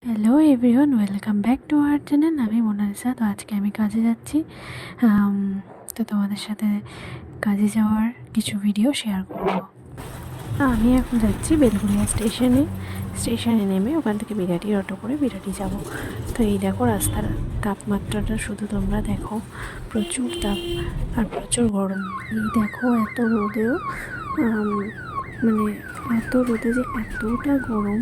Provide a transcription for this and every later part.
Hello everyone, welcome back to our channel. আমি Mona Lisa. তো আজকে আমি কাজে যাচ্ছি। তো তোমাদের সাথে কাজে যাওয়ার কিছু ভিডিও শেয়ার করব। আমি এখন যাচ্ছি বেলঘরিয়া স্টেশনে নেমে ওখান থেকে বিরাটির অটো করে বিরাটি যাব। তো এই দেখো রাস্তার তাপমাত্রাটা শুধু তোমরা দেখো, প্রচুর তাপ আর প্রচুর গরম। এই দেখো এত রোদেও মানে এত রোদে যে এতটা গরম,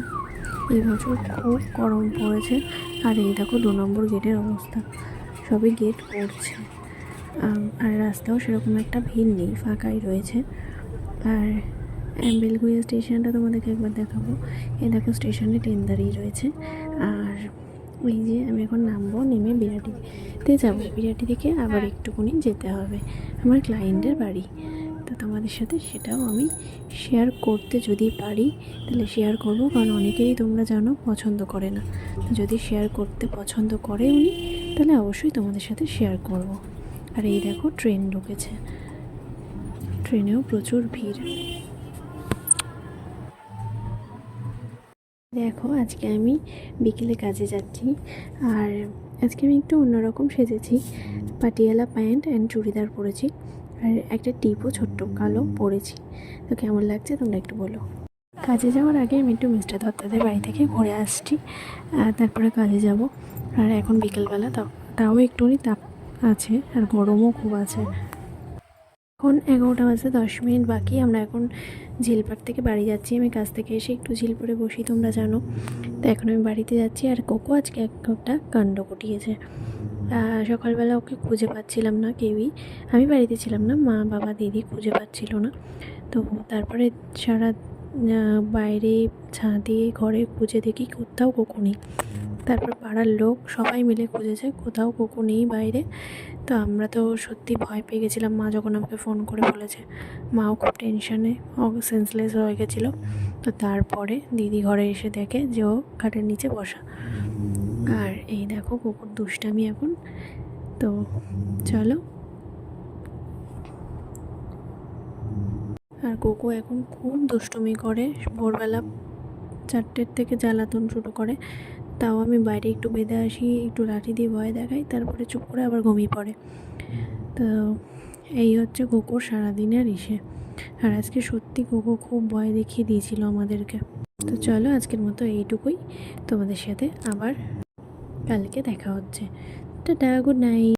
এই বছর খুব গরম পড়েছে। আর এই দেখো 2 নম্বর গেটের অবস্থা, সবই গেট পড়ছে। আর রাস্তাও সেরকম একটা ভিড় নেই, ফাঁকাই রয়েছে। আর বেলঘরিয়া স্টেশনটা তোমাদেরকে একবার দেখাবো। এই দেখো স্টেশনে ট্রেন দাঁড়িয়ে রয়েছে। আর ওই যে আমি এখন নামবো, নেমে বিরাটিতে যাব। বিরাটি থেকে আবার একটুখানি যেতে হবে আমার ক্লায়েন্টের বাড়ি। তো তোমাদের সাথে সেটাও আমি শেয়ার করতে যদি পারি তাহলে শেয়ার করব, কারণ অনেকেরই তোমরা জানো পছন্দ করে না। তো যদি শেয়ার করতে পছন্দ করে উনি, তাহলে অবশ্যই তোমাদের সাথে শেয়ার করব। আর এই দেখো ট্রেন ঢুকেছে, ট্রেনেও প্রচুর ভিড়। দেখো আজকে আমি বিকেলে কাজে যাচ্ছি, আর আজকে আমি একটু অন্যরকম সেজেছি। পাটিয়ালা প্যান্ট অ্যান্ড চুড়িদার পরেছি, আর একটা টিপও ছোট্ট কালো পরেছি। তো কেমন লাগছে তোমরা একটু বলো। কাজে যাওয়ার আগে আমি একটু মিস্টার দত্তাদের বাড়ি থেকে ঘুরে আসছি, তারপরে কাজে যাব। আর এখন বিকেলবেলা, তাও একটুখানি তাপ আছে আর গরমও খুব আছে। এখন 11টা বাজতে 10 মিনিট বাকি। আমরা এখন ঝিলপাড় থেকে বাড়ি যাচ্ছি। আমি কাজ থেকে এসে একটু ঝিলপাড়ে বসি, তোমরা জানো। তো এখন আমি বাড়িতে যাচ্ছি। আর কোকো আজকে একটা কাণ্ড ঘটিয়েছে। সকালবেলা ওকে খুঁজে পাচ্ছিলাম না কেউই, আমি বাড়িতে ছিলাম না, মা বাবা দিদি খুঁজে পাচ্ছিল না। তো তারপরে সারা বাইরে ছাদে ঘরে খুঁজে দেখি কোথাও কোকো নেই। তারপর পাড়ার লোক সবাই মিলে খুঁজেছে, কোথাও কোকো নেই বাইরে। তো আমরা তো সত্যি ভয় পেয়ে গেছিলাম। মা যখন আমাকে ফোন করে বলেছে, মাও খুব টেনশানে সেন্সলেস হয়ে গেছিলো। তো তারপরে দিদি ঘরে এসে দেখে যে ও খাটের নিচে বসা। আর এই দেখো কুকুর দুষ্টামি এখন। তো চলো। আর কোকো এখন খুব দুষ্টুমি করে, ভোরবেলা 4টের থেকে জ্বালাতন শুরু করে। তাও আমি বাইরে একটু বেঁধে আসি, একটু লাঠি দিয়ে ভয় দেখাই, তারপরে চুপ করে আবার ঘুমিয়ে পড়ে। তো এই হচ্ছে কোকোর সারাদিনের ইসে। আর আজকে সত্যি কোকো খুব ভয় দেখিয়ে দিয়েছিল আমাদেরকে। তো চলো আজকের মতো এইটুকুই, তোমাদের সাথে আবার কালকে দেখা হচ্ছে। Tata, good night.